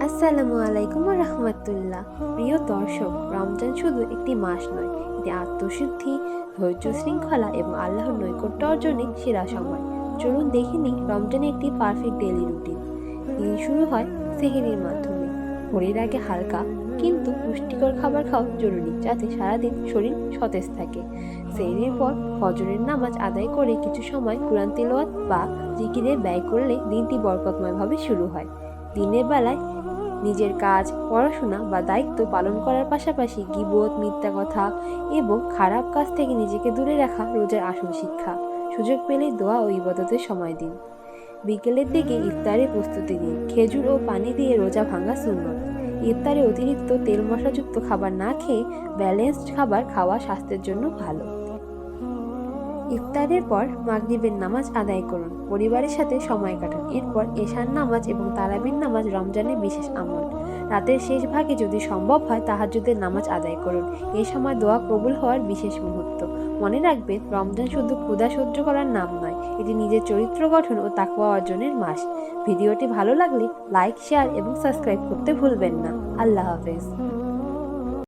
আসসালামু আলাইকুম ওয়া রাহমাতুল্লাহ। প্রিয় দর্শক, রমজান শুধু একটি মাস নয়, এটি আত্মশুদ্ধি, ধৈর্য, শৃঙ্খলা এবং আল্লাহর নৈকট্য অর্জনের সেরা সময়। চলুন দেখে নিই রমজানের একটি পারফেক্ট ডেইলি রুটিন। দিন শুরু হয় সেহরির মাধ্যমে। ভোরের আগে হালকা কিন্তু পুষ্টিকর খাবার খাওয়া জরুরি, যাতে সারাদিন শরীর সতেজ থাকে। সেহরির পর ফজরের নামাজ আদায় করে কিছু সময় কুরআন তিলাওয়াত বা জিকিরে ব্যয় করলে দিনটি বরকতময়ভাবে শুরু হয়। দিনের বেলায় নিজের কাজ, পড়াশোনা বা দায়িত্ব পালন করার পাশাপাশি গীবত, মিথ্যা কথা এবং খারাপ কাজ থেকে নিজেকে দূরে রাখা রোজার আসল শিক্ষা। সুযোগ পেলেই দোয়া ও ইবাদতের সময় দিন। বিকেলের দিকে ইফতারের প্রস্তুতি নিন। খেজুর ও পানি দিয়ে রোজা ভাঙা সুন্নত। ইফতারে অতিরিক্ত তেল মশলাযুক্ত খাবার না খেয়ে ব্যালেন্সড খাবার খাওয়া স্বাস্থ্যের জন্য ভালো। ইফতারের পর মাগরিবের নামাজ আদায় করুন, পরিবারের সাথে সময় কাটান। এরপর এশার নামাজ এবং তারাবির নামাজ রমজানের বিশেষ আমল। রাতের শেষ ভাগে যদি সম্ভব হয় তাহাজ্জুদের নামাজ আদায় করুন। এই সময় দোয়া কবুল হওয়ার বিশেষ মুহূর্ত। মনে রাখবেন, রমজান শুধু ক্ষুধা সহ্য করার নাম নয়, এটি নিজের চরিত্র গঠন ও তাকওয়া অর্জনের মাস। ভিডিওটি ভালো লাগলে লাইক, শেয়ার এবং সাবস্ক্রাইব করতে ভুলবেন না। আল্লাহ হাফেজ।